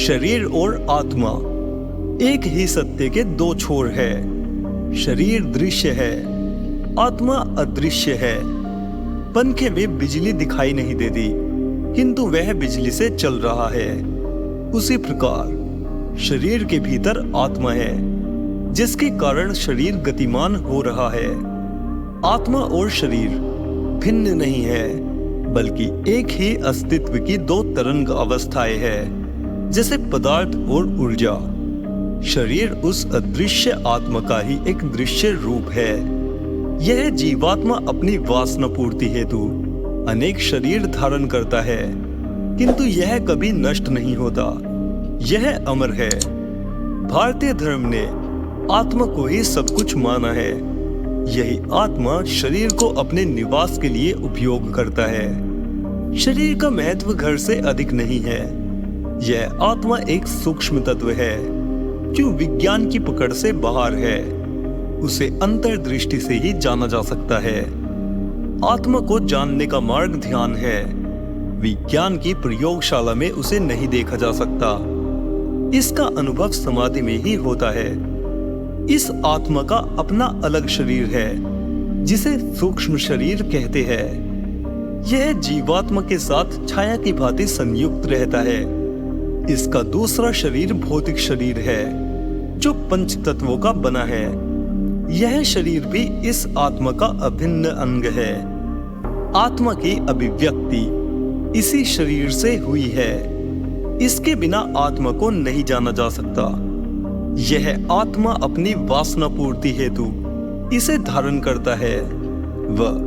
शरीर और आत्मा एक ही सत्य के दो छोर है। शरीर दृश्य है, आत्मा अदृश्य है। पंखे में बिजली दिखाई नहीं देती, किंतु वह बिजली से चल रहा है। उसी प्रकार शरीर के भीतर आत्मा है, जिसके कारण शरीर गतिमान हो रहा है। आत्मा और शरीर भिन्न नहीं है, बल्कि एक ही अस्तित्व की दो तरंग अवस्थाएं हैं, जैसे पदार्थ और ऊर्जा। शरीर उस अदृश्य आत्मा का ही एक दृश्य रूप है। यह जीवात्मा अपनी वासना पूर्ति हेतु अनेक शरीर धारण करता है, किंतु यह कभी नष्ट नहीं होता। यह अमर है। भारतीय धर्म ने आत्मा को ही सब कुछ माना है। यही आत्मा शरीर को अपने निवास के लिए उपयोग करता है। शरीर का महत्व घर से अधिक नहीं है। यह आत्मा एक सूक्ष्म तत्व है, जो विज्ञान की पकड़ से बाहर है। उसे अंतर्दृष्टि से ही जाना जा सकता है। आत्मा को जानने का मार्ग ध्यान है। विज्ञान की प्रयोगशाला में उसे नहीं देखा जा सकता। इसका अनुभव समाधि में ही होता है। इस आत्मा का अपना अलग शरीर है, जिसे सूक्ष्म शरीर कहते हैं। यह जीवात्मा के साथ छाया की भांति संयुक्त रहता है। इसका दूसरा शरीर भौतिक शरीर है, जो पंच तत्वों का बना है। यह शरीर भी इस आत्मा का अभिन्न अंग है। आत्मा की अभिव्यक्ति इसी शरीर से हुई है। इसके बिना आत्मा को नहीं जाना जा सकता। यह आत्मा अपनी वासना पूर्ति हेतु इसे धारण करता है। वह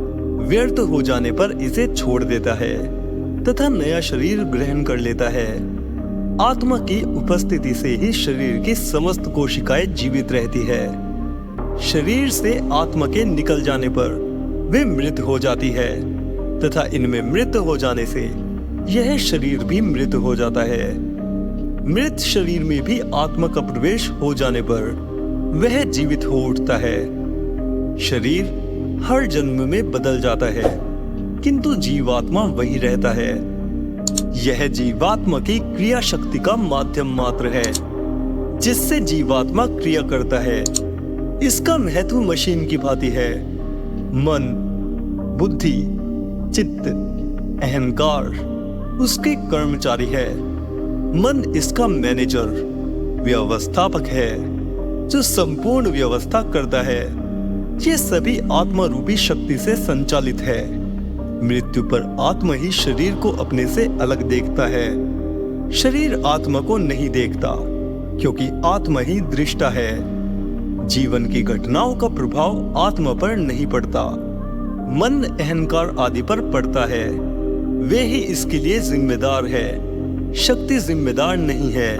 व्यर्थ हो जाने पर इसे छोड़ देता है तथा नया शरीर ग्रहण कर लेता है। आत्मा की उपस्थिति से ही शरीर की समस्त कोशिकाएं जीवित रहती है। शरीर से आत्मा के निकल जाने पर वे मृत हो जाती है, तथा इनमें मृत हो जाने से यह शरीर भी मृत हो जाता है। मृत शरीर में भी आत्मा का प्रवेश हो जाने पर वह जीवित हो उठता है। शरीर हर जन्म में बदल जाता है, किंतु जीवात्मा वही रहता है। यह जीवात्मा की क्रिया शक्ति का माध्यम मात्र है, जिससे जीवात्मा क्रिया करता है। इसका महत्व मशीन की भांति है। मन, बुद्धि, चित्त, अहंकार उसके कर्मचारी है। मन इसका मैनेजर, व्यवस्थापक है, जो संपूर्ण व्यवस्था करता है। ये सभी आत्मा रूपी शक्ति से संचालित है। मृत्यु पर आत्मा ही शरीर को अपने से अलग देखता है। शरीर आत्मा को नहीं देखता, क्योंकि आत्मा ही दृष्टा है। जीवन की घटनाओं का प्रभाव आत्मा पर नहीं पड़ता, मन, अहंकार आदि पर पड़ता है। वे ही इसके लिए जिम्मेदार है। शक्ति जिम्मेदार नहीं है।